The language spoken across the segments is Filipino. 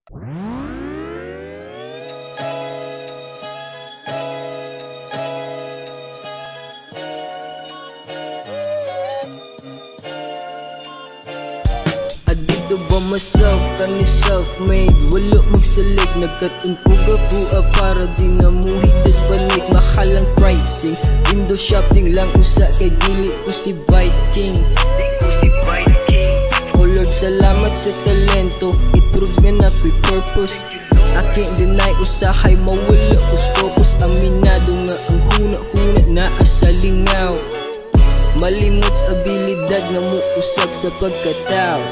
Adito ba myself, kani self-made. Wala magsalig, nagkatungkog ako para di namuhi despanik. Makalang pricing, window shopping lang usa kay dili ko si Viking. Oh Lord, salamat sa talento, it proves nga na pre-purpose. I can't deny usahay mawala us focus. Aminado nga ang huna-huna na asalingaw. Malimot sa abilidad nga mo usab sa pagkatao.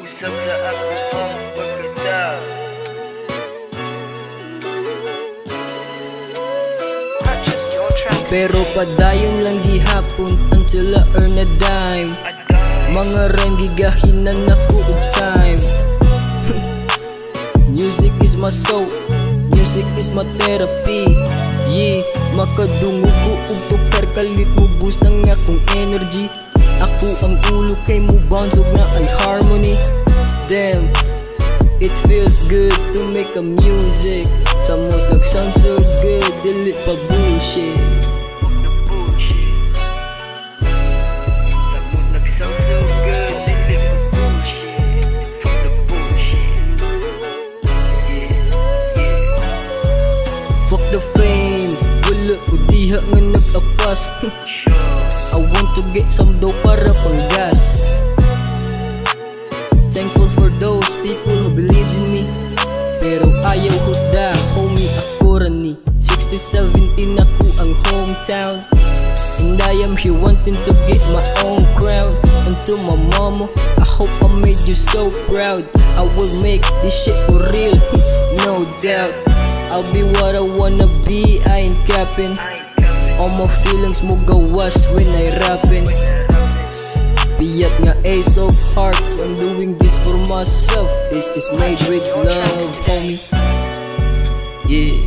Usap sa ako ang pagkatao. Purchase your tracks. Pero padayon lang gihapon until I earn a dime. Mga rhyme gigahinan ako og time. Music is my soul, music is my therapy. Yeah, makadungog ko og tukar kalit mo boost ng akong energy. Ako ang ulo kay mo bounce og na ay harmony. Damn, it feels good to make a music. Samot nag-sound so good, dili pa bullshit. Fuck the bullshit. Samot nag-sound so good, dili pa bullshit. Fuck the bullshit. Yeah. Fuck the fame, wala ko diha nga nag-apas. I want to get some dough para pang gas. Thankful for those people who believes in me. Pero ayaw huda, homie ako rani. 60-17 ako ang hometown, and I am here wanting to get my own crown. And to my mama, I hope I made you so proud. I will make this shit for real, no doubt. I'll be what I wanna be, I ain't capping. All my feelings mo gawas when I rapping. Piyat nga ace of hearts, I'm doing this for myself. This is made with love, homie. Yeah.